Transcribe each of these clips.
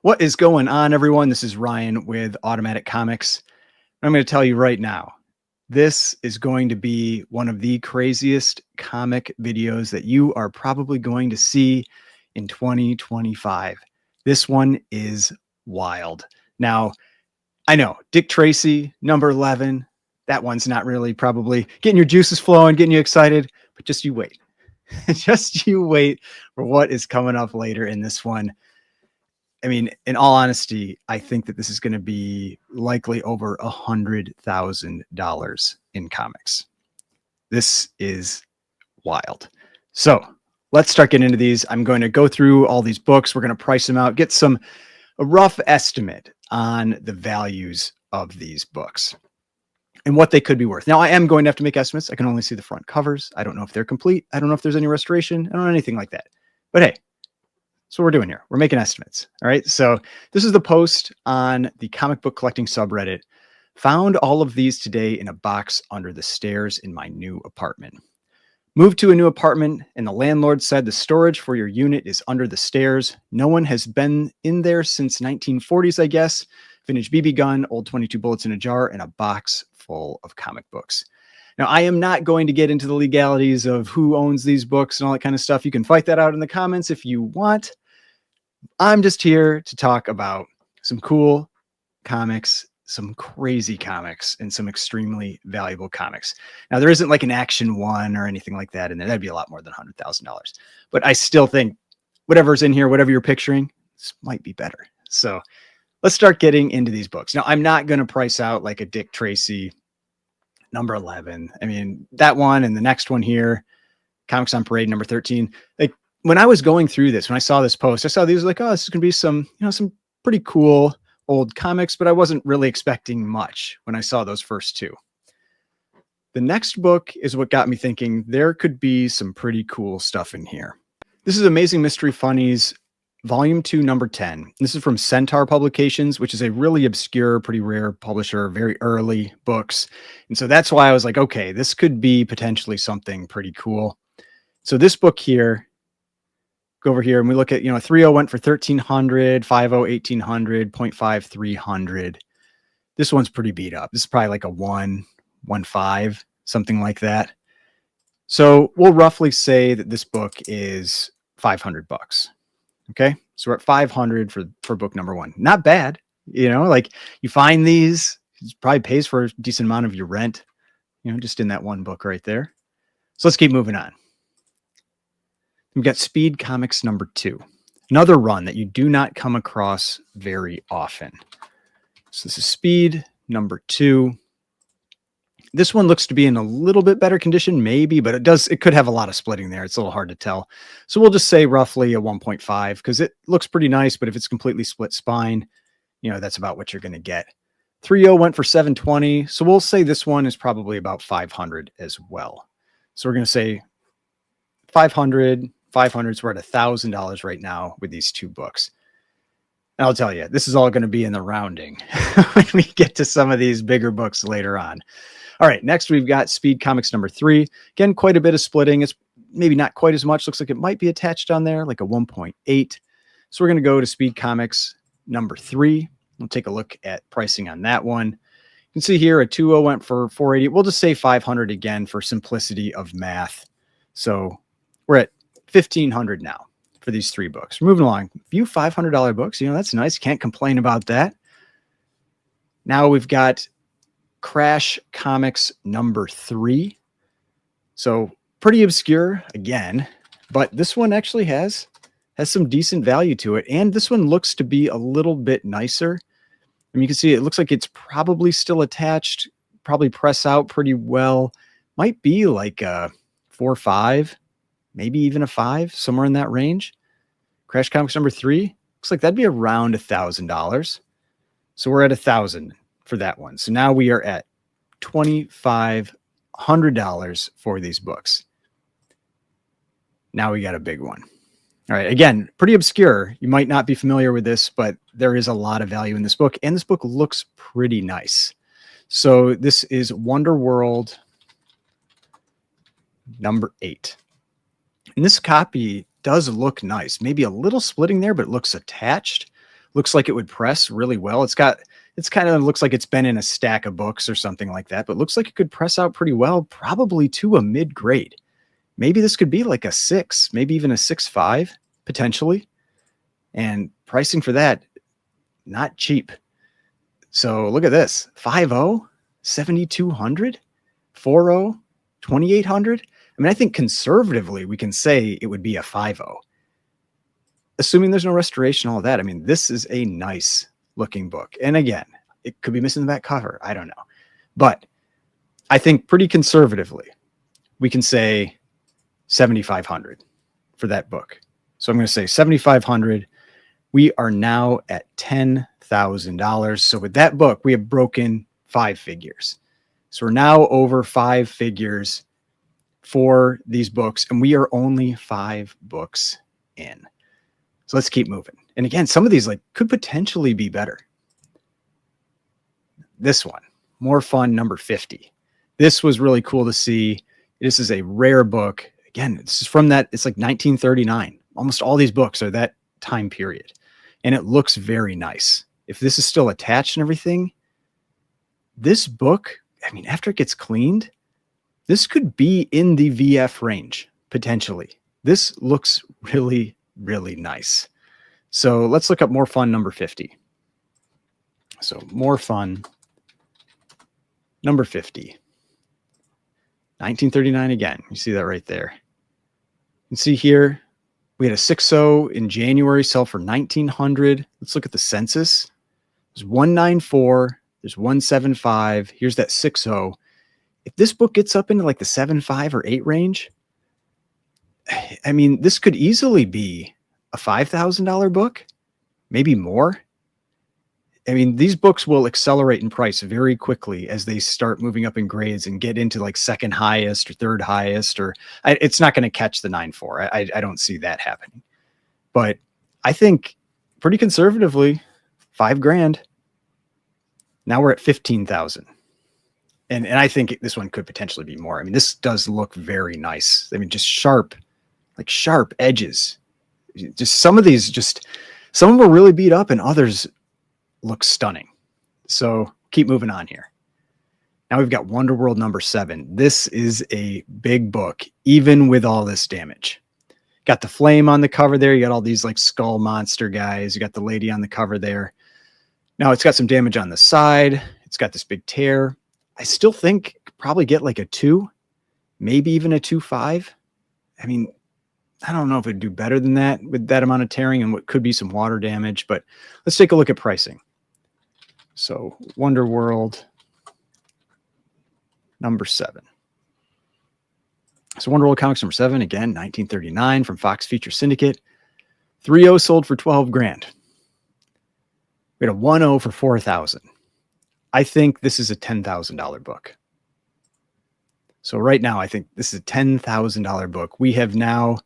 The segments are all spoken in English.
What is going on, everyone? This is Ryan with Automatic Comics. I'm going to tell you right now, this is going to be one of the craziest comic videos that you are probably going to see in 2025. This one is wild. Now, I know Dick Tracy, number 11, that one's not really probably getting your juices flowing, getting you excited, but just you wait. Just you wait for what is coming up later in this one. I mean, in all honesty, I think that this is going to be likely over $100,000 in comics. This is wild. So let's start getting into these. I'm going to go through all these books. We're going to price them out, get a rough estimate on the values of these books and what they could be worth. Now, I am going to have to make estimates. I can only see the front covers. I don't know if they're complete. I don't know if there's any restoration. I don't know anything like that. But hey, that's what we're doing here. We're making estimates. All right. So this is the post on the comic book collecting subreddit. Found all of these today in a box under the stairs in my new apartment. Moved to a new apartment and the landlord said the storage for your unit is under the stairs. No one has been in there since 1940s, I guess. Vintage BB gun, old 22 bullets in a jar, and a box full of comic books. Now, I am not going to get into the legalities of who owns these books and all that kind of stuff. You can fight that out in the comments if you want. I'm just here to talk about some cool comics, some crazy comics, and some extremely valuable comics. Now, there isn't like an Action 1 or anything like that in there. That'd be a lot more than $100,000. But I still think whatever's in here, whatever you're picturing, this might be better. So let's start getting into these books. Now, I'm not going to price out like a Dick Tracy number 11. I mean, that one and the next one here, Comics on Parade number 13. Like when I was going through this, when I saw this post, I saw these like, oh, this is going to be some pretty cool old comics, but I wasn't really expecting much when I saw those first two. The next book is what got me thinking there could be some pretty cool stuff in here. This is Amazing Mystery Funnies, Volume 2, number 10. This is from Centaur Publications, which is a really obscure, pretty rare publisher, very early books. And so that's why I was like, okay, this could be potentially something pretty cool. So this book here, go over here and we look at, 3.0 went for 1,300, 5.0, 1,800, 0.5, 300. This one's pretty beat up. This is probably like a 1.15, something like that. So we'll roughly say that this book is $500. Okay. So we're at 500 for book number 1. Not bad. Like you find these, it probably pays for a decent amount of your rent, just in that one book right there. So let's keep moving on. We've got Speed Comics number 2, another run that you do not come across very often. So this is Speed number 2. This one looks to be in a little bit better condition, maybe, but it could have a lot of splitting there. It's a little hard to tell. So we'll just say roughly a 1.5 because it looks pretty nice, but if it's completely split spine, that's about what you're going to get. 3.0 went for 720. So we'll say this one is probably about 500 as well. So we're going to say 500. So we're at $1,000 right now with these two books. And I'll tell you, this is all going to be in the rounding when we get to some of these bigger books later on. All right, next we've got Speed Comics number 3. Again, quite a bit of splitting. It's maybe not quite as much. Looks like it might be attached on there, like a 1.8. So we're going to go to Speed Comics number 3. We'll take a look at pricing on that one. You can see here a 2.0 went for 480. We'll just say 500 again for simplicity of math. So we're at 1,500 now for these 3 books. We're moving along. A few $500 books, that's nice. Can't complain about that. Now we've got Crash Comics number 3. So pretty obscure again, but this one actually has some decent value to it. And this one looks to be a little bit nicer. I mean, you can see it looks like it's probably still attached, probably press out pretty well. Might be like a 4 or 5, maybe even a 5, somewhere in that range. Crash Comics number 3 looks like that'd be around $1,000. So we're at 1,000 for that one. So now we are at $2,500 for these books. Now we got a big one. All right. Again, pretty obscure. You might not be familiar with this, but there is a lot of value in this book. And this book looks pretty nice. So this is Wonder World number 8. And this copy does look nice. Maybe a little splitting there, but it looks attached. Looks like it would press really well. It's kind of looks like it's been in a stack of books or something like that, but looks like it could press out pretty well, probably to a mid grade. Maybe this could be like a 6, maybe even a 6.5 potentially. And pricing for that, not cheap. So look at this, 5.0, 7,200, 4.0, 2,800. I mean, I think conservatively we can say it would be a 5.0. Assuming there's no restoration, all of that. I mean, this is a nice looking book. And again, it could be missing the back cover. I don't know. But I think pretty conservatively, we can say 7,500 for that book. So I'm going to say 7,500. We are now at $10,000. So with that book, we have broken 5 figures. So we're now over 5 figures for these books, and we are only 5 books in. So let's keep moving. And again, some of these like could potentially be better. This one, More Fun, number 50. This was really cool to see. This is a rare book. Again, this is from that, it's like 1939. Almost all these books are that time period. And it looks very nice. If this is still attached and everything, this book, I mean, after it gets cleaned, this could be in the VF range, potentially. This looks really, really nice. So let's look up More Fun, number 50. So More Fun, number 50. 1939 again. You see that right there. You can see here, we had a 6.0 in January, sell for 1,900. Let's look at the census. There's 194. There's 175. Here's that 6.0. If this book gets up into like the 7.5 or 8 range, I mean, this could easily be a $5,000 book, maybe more. I mean, these books will accelerate in price very quickly as they start moving up in grades and get into like second highest or third highest, or it's not going to catch the 9.4. I don't see that happening, but I think pretty conservatively, $5,000. Now we're at 15,000. And I think this one could potentially be more. I mean, this does look very nice. I mean, just sharp edges. Just some of these, some of them are really beat up and others look stunning. So keep moving on here. Now we've got Wonder World number 7. This is a big book, even with all this damage. Got the flame on the cover there. You got all these like skull monster guys. You got the lady on the cover there. Now it's got some damage on the side. It's got this big tear. I still think probably get like a 2, maybe even a 2.5. I mean, I don't know if it'd do better than that with that amount of tearing and what could be some water damage, but let's take a look at pricing. So Wonder World number 7. So Wonder World Comics number 7, again, 1939 from Fox Feature Syndicate. 3.0 sold for $12,000. We had a 1.0 for 4,000. I think this is a $10,000 book. So right now, I think this is a $10,000 book. We have now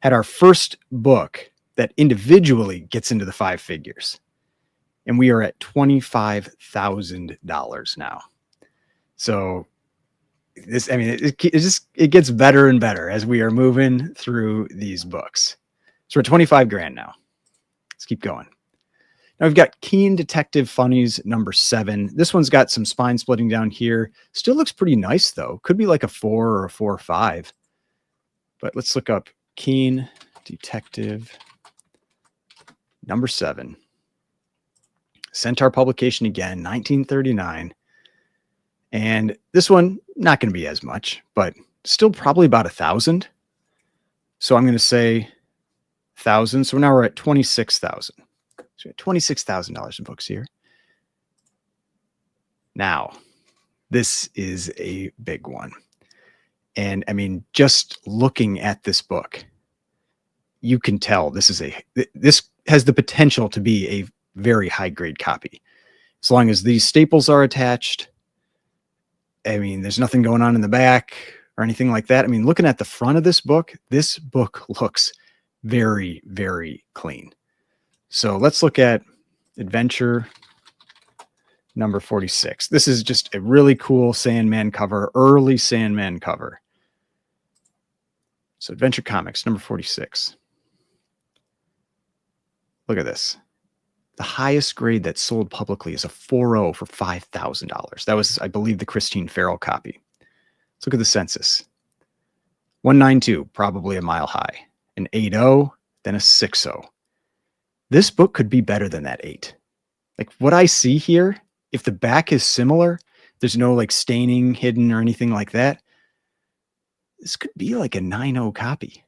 had our first book that individually gets into the 5 figures. And we are at $25,000 now. So this, I mean, it gets better and better as we are moving through these books. So we're at $25,000 now. Let's keep going. Now we've got Keen Detective Funnies number 7. This one's got some spine splitting down here. Still looks pretty nice though. Could be like a 4 or a 4.5. But let's look up Keen Detective number 7. Centaur publication again, 1939. And this one, not going to be as much, but still probably about 1,000. So I'm going to say 1,000. So now we're at 26,000. So we have $26,000 in books here. Now, this is a big one. And I mean, just looking at this book, you can tell this has the potential to be a very high grade copy. As long as these staples are attached, I mean, there's nothing going on in the back or anything like that. I mean, looking at the front of this book looks very, very clean. So let's look at Adventure number 46. This is just a really cool Sandman cover, early Sandman cover. So Adventure Comics number 46. Look at this. The highest grade that's sold publicly is a 4.0 for $5,000. That was, I believe, the Christine Farrell copy. Let's look at the census. 192, probably a mile high. An 8.0, then a 6.0. This book could be better than that 8. Like what I see here, if the back is similar, there's no like staining hidden or anything like that, this could be like a 9.0 copy.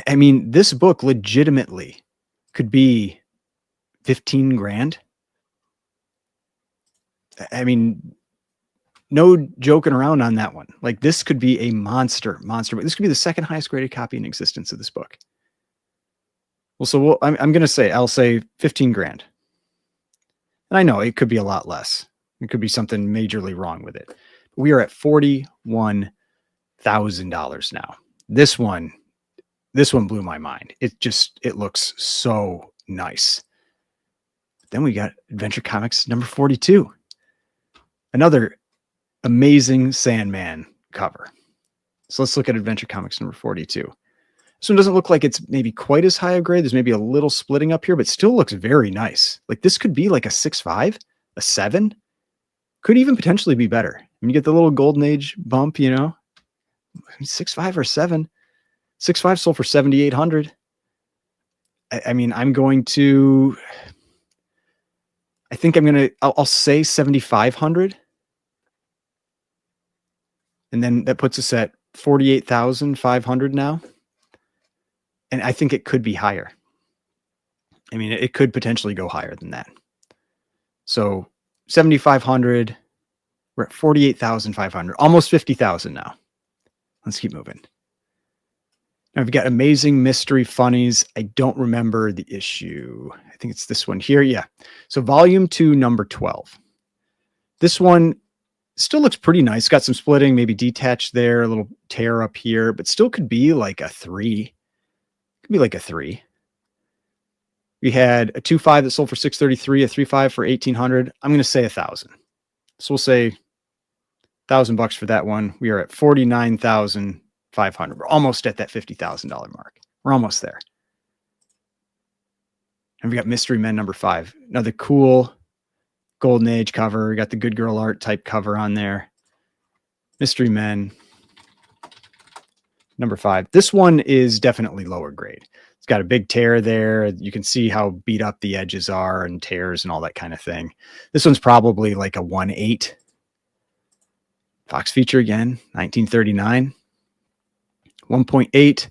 I mean, this book legitimately could be 15 grand. I mean, no joking around on that one. Like this could be a monster. This could be the second highest graded copy in existence of this book. Well, so I'm going to say, I'll say 15 grand. And I know it could be a lot less. It could be something majorly wrong with it. We are at $41,000 now. This one blew my mind. It looks so nice. Then we got Adventure Comics number 42. Another amazing Sandman cover. So let's look at Adventure Comics number 42. This one doesn't look like it's maybe quite as high a grade. There's maybe a little splitting up here, but still looks very nice. Like this could be like a 6.5, a 7. Could even potentially be better. When you get the little golden age bump, 6.5 or 7. 6.5 sold for $7,800. I mean, I'll say 7,500. And then that puts us at 48,500 now. And I think it could be higher. I mean, it could potentially go higher than that. So 7,500, we're at 48,500, almost 50,000 now. Let's keep moving. Now we've got Amazing Mystery Funnies. I don't remember the issue. I think it's this one here. Yeah. So volume 2, number 12. This one still looks pretty nice. Got some splitting, maybe detached there, a little tear up here, but still could be like a 3. Could be like a 3. We had a 2.5 that sold for $633, a 3.5 for $1,800. I'm going to say 1,000. So we'll say $1,000 for that one. We are at 49,500. We're almost at that $50,000 mark. We're almost there. And we got Mystery Men number 5. Another cool Golden Age cover. We got the Good Girl Art type cover on there. Mystery Men number 5. This one is definitely lower grade. It's got a big tear there. You can see how beat up the edges are and tears and all that kind of thing. This one's probably like a 1.8. Fox feature again, 1939. 1.8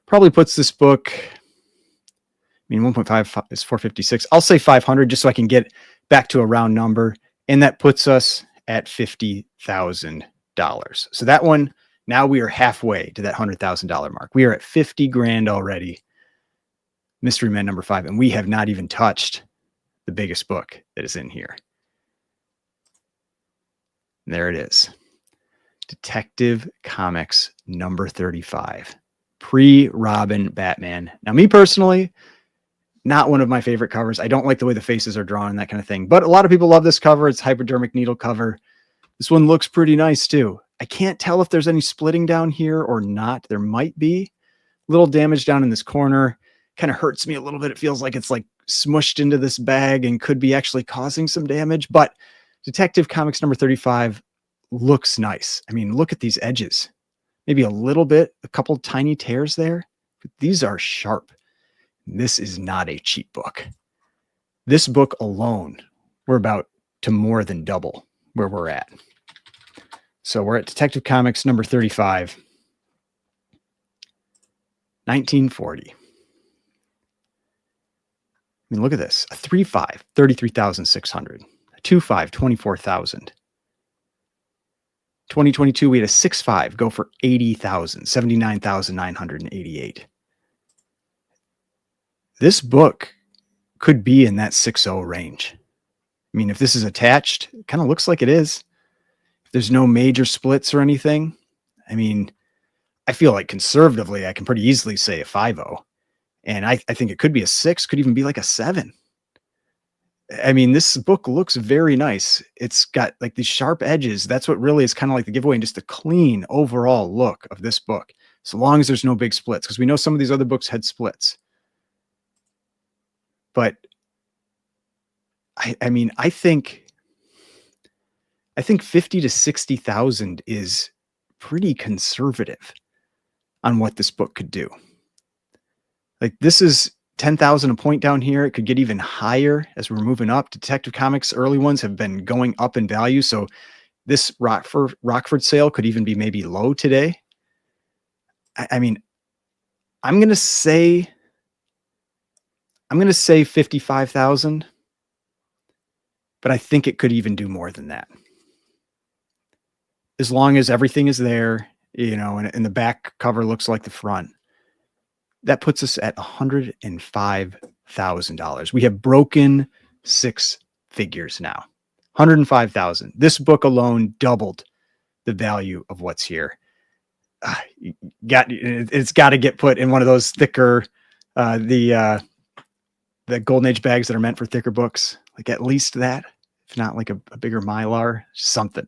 probably puts this book, 1.5 is 456. I'll say 500 just so I can get back to a round number. And that puts us at $50,000. So that one, now we are halfway to that $100,000 mark. We are at 50 grand already. Mystery Men number 5. And we have not even touched the biggest book that is in here. And there it is. Detective Comics number 35. Pre-Robin Batman. Now, me personally, not one of my favorite covers. I don't like the way the faces are drawn and that kind of thing. But a lot of people love this cover. It's hypodermic needle cover. This one looks pretty nice too. I can't tell if there's any splitting down here or not. There might be. Little damage down in this corner. Kind of hurts me a little bit. It feels like it's like smushed into this bag and could be actually causing some damage. But Detective Comics number 35 looks nice. I mean, look at these edges. Maybe a little bit, a couple tiny tears there. But these are sharp. This is not a cheap book. This book alone, we're about to more than double where we're at. So we're at Detective Comics number 35. 1940. I mean, look at this. A 3.5, 33,600. A 2.5, 24,000. 2022, we had a 6.5 go for 80,000, 79,988. This book could be in that 6.0 range. I mean, if this is attached, it kind of looks like it is. If there's no major splits or anything, I mean, I feel like conservatively, I can pretty easily say a 5.0. And I think it could be a 6, could even be like a 7. I mean, this book looks very nice. It's got like these sharp edges. That's what really is kind of like the giveaway and just the clean overall look of this book. So long as there's no big splits, because we know some of these other books had splits. but I mean, I think 50 to 60,000 is pretty conservative on what this book could do. Like, this is 10,000 a point down here. It could get even higher as we're moving up. Detective Comics early ones have been going up in value, so this Rockford sale could even be maybe low today. I mean, I'm gonna say 55,000, but I think it could even do more than that. As long as everything is there, and the back cover looks like the front. That puts us at $105,000. We have broken six figures now. 105,000. This book alone doubled the value of what's here. It's got to get put in one of those thicker, the Golden Age bags that are meant for thicker books. Like, at least that, if not like a bigger Mylar, something.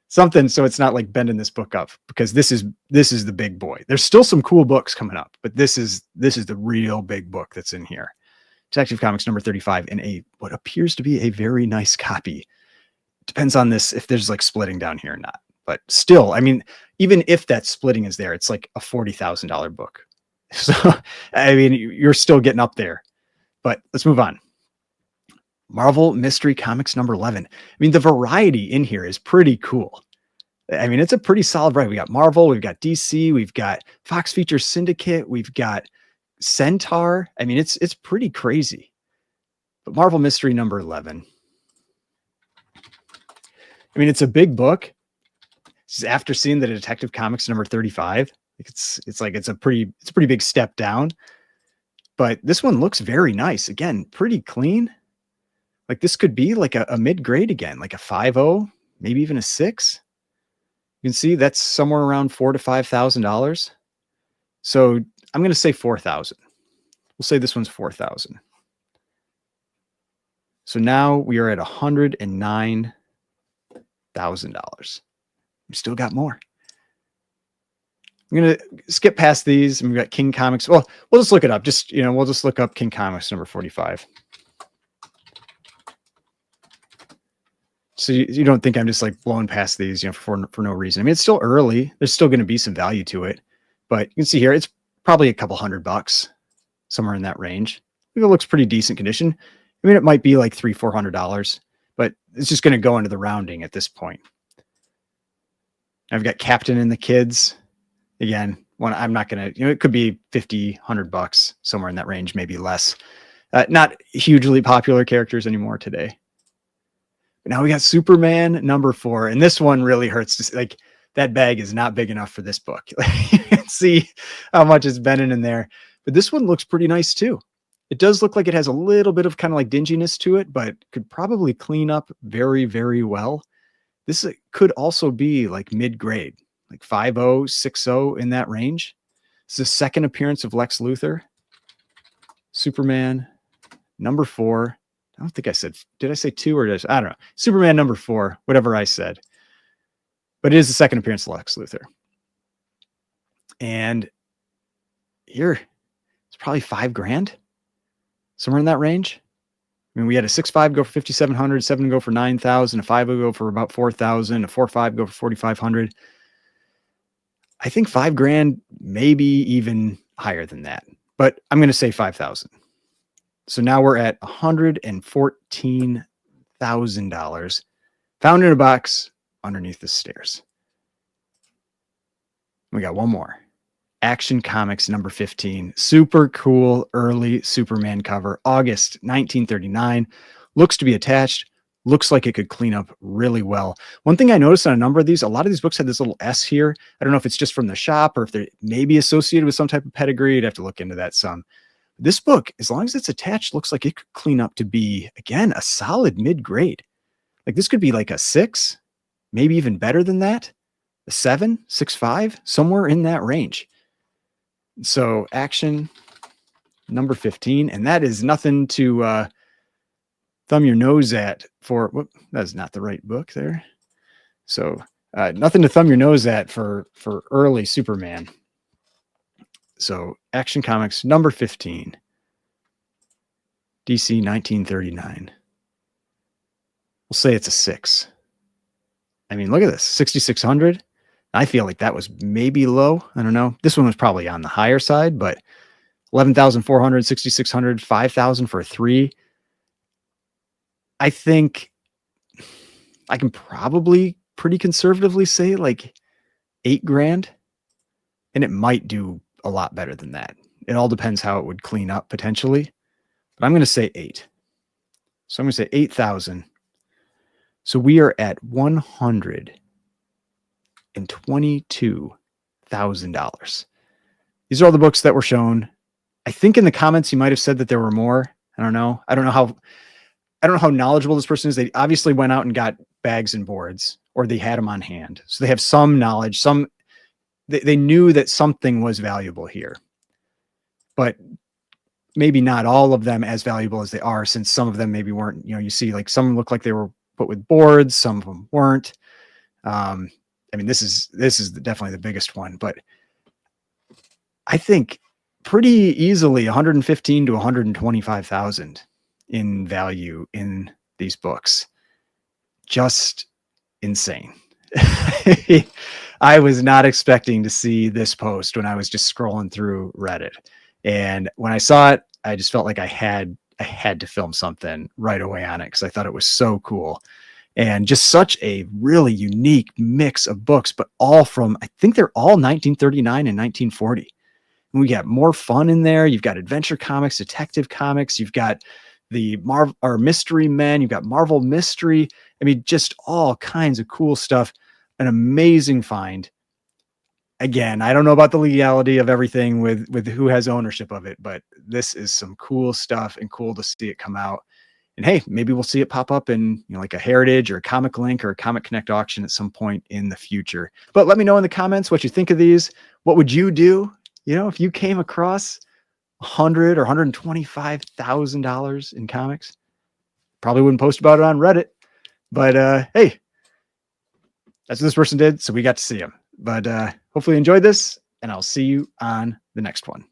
So it's not like bending this book up, because this is the big boy. There's still some cool books coming up, but this is the real big book that's in here. Detective Comics number 35 in what appears to be a very nice copy. Depends on this, if there's like splitting down here or not. But still, I mean, even if that splitting is there, it's like a $40,000 book. So, I mean, you're still getting up there. But let's move on. Marvel Mystery Comics number 11. I mean, the variety in here is pretty cool. I mean, it's a pretty solid variety. We got Marvel, we've got DC, we've got Fox Features Syndicate, we've got Centaur. I mean, it's pretty crazy. But Marvel Mystery number 11. I mean, it's a big book. After seeing the Detective Comics number 35, it's a pretty big step down. But this one looks very nice. Again, pretty clean. Like, this could be like a mid-grade again, like a 5.0, maybe even a 6. You can see that's somewhere around $4,000 to $5,000. So I'm going to say 4,000. We'll say this one's 4,000. So now we are at $109,000. We still got more. I'm going to skip past these. And we've got King Comics. Well, we'll just look it up. We'll just look up King Comics number 45. So you don't think I'm just like blowing past these, for no reason. I mean, it's still early. There's still going to be some value to it, but you can see here, it's probably a couple $100, somewhere in that range. I think it looks pretty decent condition. I mean, it might be like $300-$400, but it's just going to go into the rounding at this point. I've got Captain and the Kids. Again, I'm not going to, it could be $50-$100, somewhere in that range, maybe less. Not hugely popular characters anymore today. But now we got Superman number 4, and this one really hurts. Like, that bag is not big enough for this book. You can see how much it's been in there. But this one looks pretty nice too. It does look like it has a little bit of kind of like dinginess to it, but could probably clean up very, very well. This could also be like mid-grade, like 5.0, 6.0 in that range. This is the second appearance of Lex Luthor. Superman number 4. I don't think I said, did I say 2 or I don't know. Superman number 4, whatever I said. But it is the second appearance of Lex Luthor. And here, it's probably $5,000, somewhere in that range. I mean, we had a 6.5 go for 5,700, 7 go for 9,000, a 5 go for about 4,000, a 4.5 go for 4,500. I think $5,000, maybe even higher than that. But I'm going to say 5,000. So now we're at $114,000 found in a box underneath the stairs. We got one more. Action Comics number 15. Super cool early Superman cover. August 1939. Looks to be attached. Looks like it could clean up really well. One thing I noticed on a number of these, a lot of these books had this little S here. I don't know if it's just from the shop or if they're maybe associated with some type of pedigree. You'd have to look into that some. This book, as long as it's attached, looks like it could clean up to be, again, a solid mid-grade. Like, this could be like a 6, maybe even better than that. A 7, 6.5, somewhere in that range. So Action number 15, and that is nothing to thumb your nose at for, whoop, that's not the right book there. So nothing to thumb your nose at for early Superman. So Action Comics number 15. DC 1939. We'll say it's a 6. I mean, look at this, 6,600. I feel like that was maybe low. I don't know. This one was probably on the higher side, but 11,400, 6,600, 5,000 for a 3. I think I can probably pretty conservatively say like 8 grand, and it might do a lot better than that. It all depends how it would clean up potentially, but I'm going to say 8. So I'm going to say 8,000. So we are at $122,000. These are all the books that were shown. I think in the comments you might have said that there were more. I don't know. I don't know how knowledgeable this person is. They obviously went out and got bags and boards, or they had them on hand. So they have some knowledge, they knew that something was valuable here, but maybe not all of them as valuable as they are, since some of them maybe weren't, you see like some look like they were put with boards, some of them weren't. I mean, this is definitely the biggest one, but I think pretty easily 115 to 125,000 in value in these books. Just insane. I was not expecting to see this post when I was just scrolling through Reddit. And when I saw it, I just felt like I had to film something right away on it, because I thought it was so cool. And just such a really unique mix of books, but all from, I think they're all 1939 and 1940. And we got more fun in there. You've got adventure comics, detective comics. You've got the Marvel or Mystery Men. You've got Marvel Mystery. I mean, just all kinds of cool stuff. An amazing find. Again, I don't know about the legality of everything with who has ownership of it, but this is some cool stuff and cool to see it come out. And hey, maybe we'll see it pop up in like a Heritage or a Comic Link or a Comic Connect auction at some point in the future. But let me know in the comments what you think of these. What would you do? If you came across $100,000 or $125,000 in comics, probably wouldn't post about it on Reddit. But hey, that's what this person did, so we got to see him. But hopefully you enjoyed this, and I'll see you on the next one.